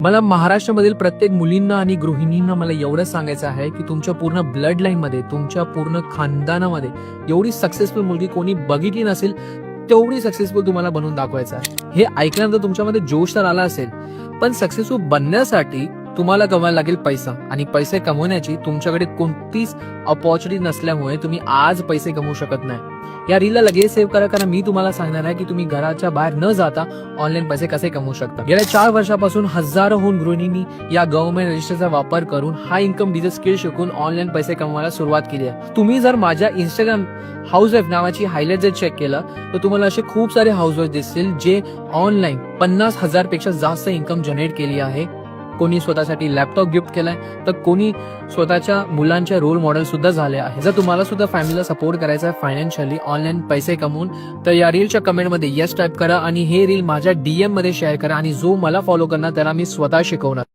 मला महाराष्ट्रामधील प्रत्येक मुलींना आणि गृहिणींना मला एवढंच सांगायचं आहे की तुमच्या पूर्ण ब्लड लाईन मध्ये, तुमच्या पूर्ण खानदानामध्ये एवढी सक्सेसफुल मुलगी कोणी बघितली नसेल तेवढी सक्सेसफुल तुम्हाला बनवून दाखवायचं आहे. हे ऐकल्यानंतर तुमच्यामध्ये जोश तर आला असेल, पण सक्सेसफुल बनण्यासाठी तुम्हाला कमवायला लागेल पैसा, आणि पैसे कमवण्याची तुमच्याकडे कोणतीच अपॉर्च्युनिटी नसल्यामुळे तुम्ही आज पैसे कमवू शकत नाही. या रीलला लगेच सेव्ह करा, कारण मी तुम्हाला सांगणार आहे की तुम्ही घराच्या बाहेर न जाता ऑनलाईन पैसे कसे कमवू शकता. गेल्या 4 वर्षापासून हजारोहून गृहिणींनी या गव्हर्नमेंट रजिस्टरचा वापर करून हाय इन्कम बिझनेस स्किल शिकून ऑनलाईन पैसे कमवायला सुरुवात केली आहे. तुम्ही जर माझ्या इंस्टाग्राम हाऊसवाईफ नावाची हायलाइट जर चेक केलं तर तुम्हाला असे खूप सारे हाऊसवाईफ दिसतील जे ऑनलाईन 50,000 पेक्षा जास्त इन्कम जनरेट केली आहे. कोणी स्वतःसाठी लॅपटॉप गिफ्ट केलाय, तर कोणी स्वतःच्या मुलांच्या रोल मॉडेल सुद्धा झाले आहे. जर तुम्हाला सुद्धा फॅमिलीला सपोर्ट करायचा आहे फायनान्शियली ऑनलाईन पैसे कमवून, तर या रीलच्या कमेंटमध्ये येस टाईप करा आणि हे रील माझ्या DM मध्ये शेअर करा, आणि जो मला फॉलो करणार त्याला मी स्वतः शिकवणार.